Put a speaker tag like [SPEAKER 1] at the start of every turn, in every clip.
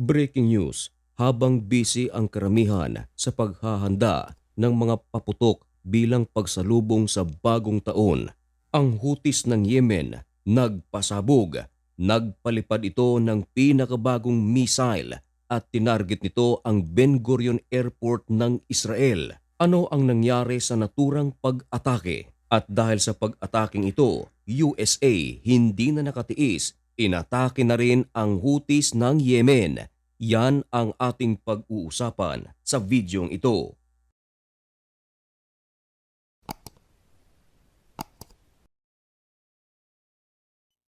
[SPEAKER 1] Breaking news, habang busy ang karamihan sa paghahanda ng mga paputok bilang pagsalubong sa bagong taon, ang hutis ng Yemen nagpasabog. Nagpalipad ito ng pinakabagong missile at tinarget nito ang Ben Gurion Airport ng Israel. Ano ang nangyari sa naturang pag-atake? At dahil sa pag-ataking ito, USA hindi na nakatiis, inatake na rin ang hutis ng Yemen. Yan ang ating pag-uusapan sa videong ito.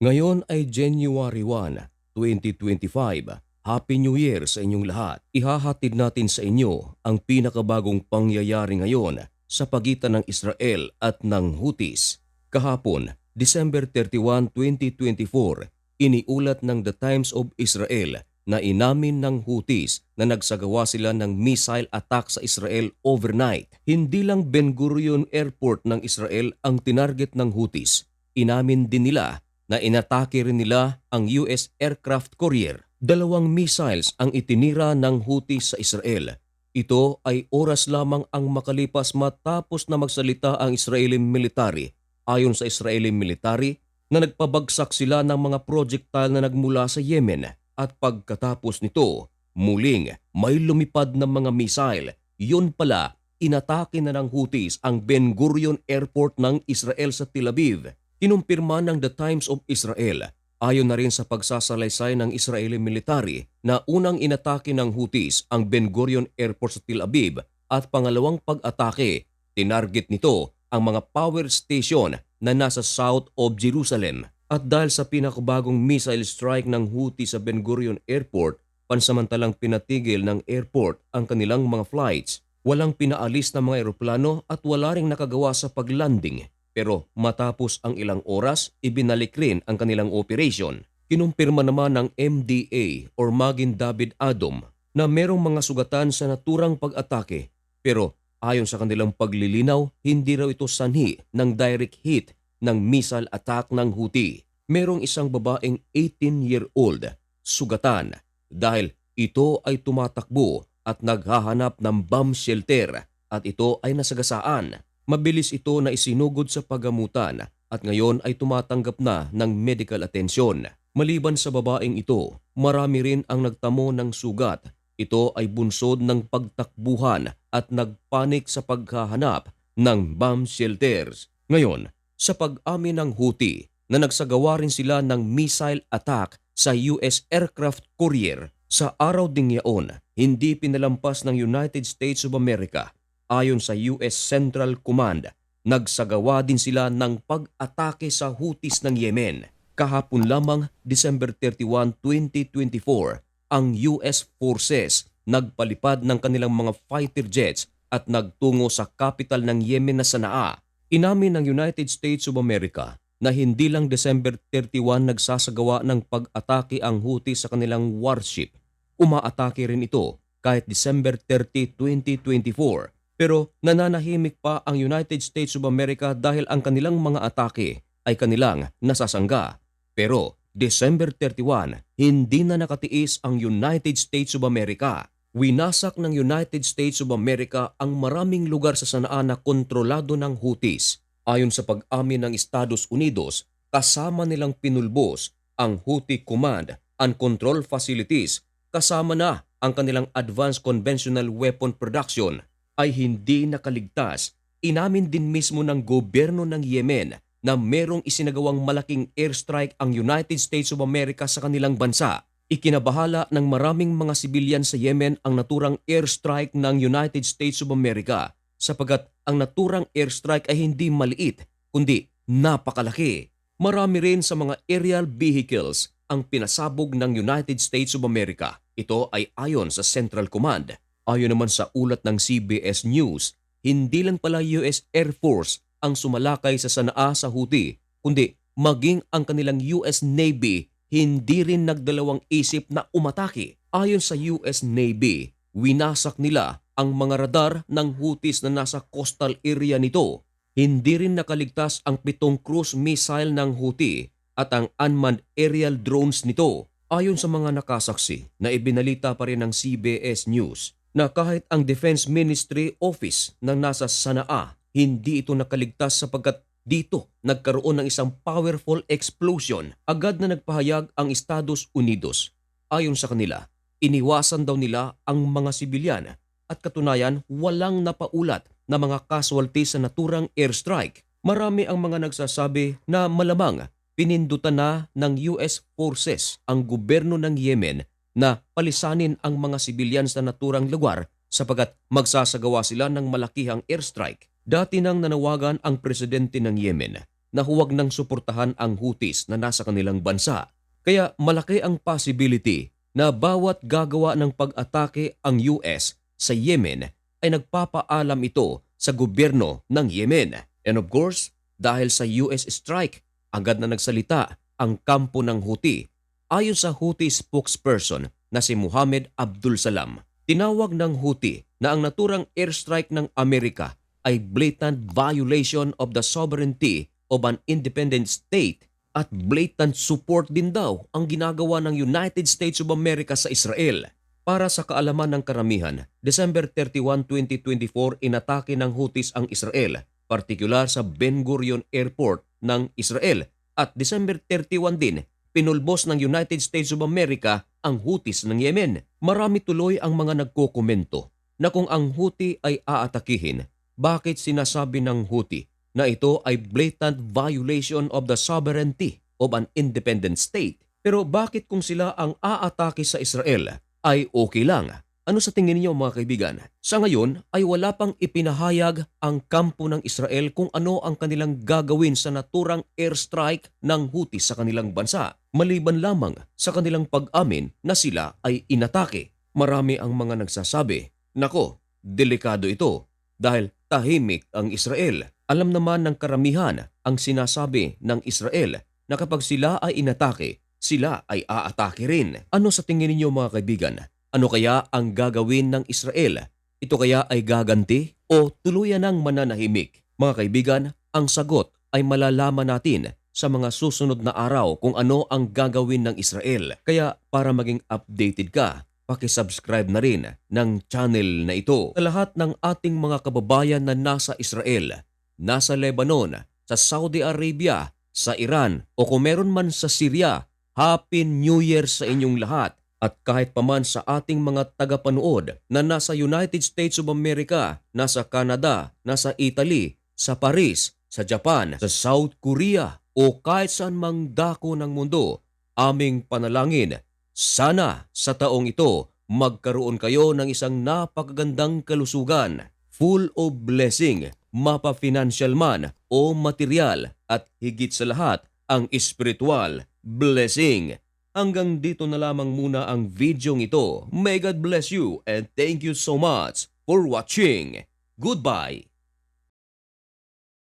[SPEAKER 1] Ngayon ay January 1, 2025. Happy New Year sa inyong lahat. Ihahatid natin sa inyo ang pinakabagong pangyayari ngayon sa pagitan ng Israel at ng Houthis. Kahapon, December 31, 2024, iniulat ng The Times of Israel na inamin ng Houthis na nagsagawa sila ng missile attack sa Israel overnight. Hindi lang Ben Gurion Airport ng Israel ang tinarget ng Houthis. Inamin din nila na inatake rin nila ang US aircraft carrier. 2 missiles ang itinira ng Houthis sa Israel. Ito ay oras lamang ang makalipas matapos na magsalita ang Israeli military. Ayon sa Israeli military, na nagpabagsak sila ng mga projectile na nagmula sa Yemen at pagkatapos nito, muling may lumipad ng mga missile. Yun pala, inatake na ng Houthis ang Ben Gurion Airport ng Israel sa Tel Aviv. Kinumpirma ng The Times of Israel, ayon na rin sa pagsasalaysay ng Israeli military, na unang inatake ng Houthis ang Ben Gurion Airport sa Tel Aviv at pangalawang pag-atake, tinarget nito ang mga power station na nasa south of Jerusalem. At dahil sa pinakabagong missile strike ng Houthis sa Ben Gurion Airport, pansamantalang pinatigil ng airport ang kanilang mga flights. Walang pinaalis na mga eroplano at wala ring nakagawa sa paglanding. Pero matapos ang ilang oras, ibinalik rin ang kanilang operation. Kinumpirma naman ng MDA or Magen David Adom na merong mga sugatan sa naturang pag-atake. Pero ayon sa kanilang paglilinaw, hindi raw ito sanhi ng direct hit ng missile attack ng Houthi. Merong isang babaeng 18-year-old sugatan dahil ito ay tumatakbo at naghahanap ng bomb shelter at ito ay nasagasaan. Mabilis ito na isinugod sa paggamutan at ngayon ay tumatanggap na ng medical attention. Maliban sa babaeng ito, marami rin ang nagtamo ng sugat. Ito ay bunsod ng pagtakbuhan at nagpanik sa paghahanap ng bomb shelters. Ngayon, sa pag-amin ng Houthi na nagsagawa rin sila ng missile attack sa US aircraft carrier, sa araw ding yaon, hindi pinalampas ng United States of America. Ayon sa US Central Command, nagsagawa din sila ng pag-atake sa Houthis ng Yemen. Kahapon lamang, December 31, 2024, ang US forces nagpalipad ng kanilang mga fighter jets at nagtungo sa capital ng Yemen na Sanaa. Inamin ng United States of America na hindi lang December 31 nagsasagawa ng pag-atake ang Houthis sa kanilang warship. Umaatake rin ito kahit December 30, 2024. Pero nananahimik pa ang United States of America dahil ang kanilang mga atake ay kanilang nasasangga. Pero December 31, hindi na nakatiis ang United States of America. Winasak ng United States of America ang maraming lugar sa Sanaa na kontrolado ng Houthis. Ayon sa pag-amin ng Estados Unidos, kasama nilang pinulbos ang Houthi Command and Control Facilities, kasama na ang kanilang Advanced Conventional Weapon Production, ay hindi nakaligtas. Inamin din mismo ng gobyerno ng Yemen na merong isinagawang malaking airstrike ang United States of America sa kanilang bansa. Ikinabahala ng maraming mga sibilyan sa Yemen ang naturang airstrike ng United States of America sapagat ang naturang airstrike ay hindi maliit kundi napakalaki. Marami rin sa mga aerial vehicles ang pinasabog ng United States of America. Ito ay ayon sa Central Command. Ayon naman sa ulat ng CBS News, hindi lang pala US Air Force ang sumalakay sa Sanaa sa Houthi, kundi maging ang kanilang US Navy hindi rin nagdalawang isip na umatake. Ayon sa US Navy, winasak nila ang mga radar ng Houthis na nasa coastal area nito. Hindi rin nakaligtas ang 7 cruise missile ng Houthi at ang unmanned aerial drones nito. Ayon sa mga nakasaksi na ibinalita pa rin ng CBS News na kahit ang Defense Ministry Office ng nasa Sanaa hindi ito nakaligtas sapagkat dito nagkaroon ng isang powerful explosion. Agad na nagpahayag ang Estados Unidos. Ayon sa kanila, iniwasan daw nila ang mga sibilyan at katunayan walang napaulat na mga casualties sa naturang airstrike. Marami ang mga nagsasabi na malamang pinindutan na ng US forces ang gobyerno ng Yemen na palisanin ang mga sibilyan sa naturang lugar sapagkat magsasagawa sila ng malakihang airstrike. Dati nang nanawagan ang presidente ng Yemen na huwag nang suportahan ang Houthis na nasa kanilang bansa. Kaya malaki ang possibility na bawat gagawa ng pag-atake ang US sa Yemen ay nagpapaalam ito sa gobyerno ng Yemen. And of course, dahil sa US strike, agad na nagsalita ang kampo ng Houthi. Ayon sa Houthi spokesperson na si Mohammed Abdul Salam, tinawag ng Houthi na ang naturang airstrike ng Amerika ay blatant violation of the sovereignty of an independent state at blatant support din daw ang ginagawa ng United States of America sa Israel. Para sa kaalaman ng karamihan, December 31, 2024 inatake ng Houthis ang Israel, partikular sa Ben Gurion Airport ng Israel, at December 31 din pinulbos ng United States of America ang Houthis ng Yemen. Marami tuloy ang mga nagkokomento na kung ang Houthi ay aatakihin, bakit sinasabi ng Houthi na ito ay blatant violation of the sovereignty of an independent state? Pero bakit kung sila ang aatake sa Israel ay okay lang? Ano sa tingin niyo mga kaibigan? Sa ngayon ay wala pang ipinahayag ang kampo ng Israel kung ano ang kanilang gagawin sa naturang airstrike ng Houthi sa kanilang bansa, maliban lamang sa kanilang pag-amin na sila ay inatake. Marami ang mga nagsasabi, nako, delikado ito dahil tahimik ang Israel. Alam naman ng karamihan ang sinasabi ng Israel na kapag sila ay inatake, sila ay aatake rin. Ano sa tingin niyo mga kaibigan? Ano kaya ang gagawin ng Israel? Ito kaya ay gaganti o tuluyan ng mananahimik? Mga kaibigan, ang sagot ay malalaman natin sa mga susunod na araw kung ano ang gagawin ng Israel. Kaya para maging updated ka, pakisubscribe na rin ng channel na ito. Sa lahat ng ating mga kababayan na nasa Israel, nasa Lebanon, sa Saudi Arabia, sa Iran o kung meron man sa Syria, Happy New Year sa inyong lahat. At kahit paman sa ating mga tagapanood na nasa United States of America, nasa Canada, nasa Italy, sa Paris, sa Japan, sa South Korea o kahit saan mang dako ng mundo, aming panalangin, sana sa taong ito magkaroon kayo ng isang napakagandang kalusugan, full of blessing, mapa-financial man o material at higit sa lahat ang spiritual blessing. Hanggang dito na lamang muna ang videong ito. May God bless you and thank you so much for watching. Goodbye!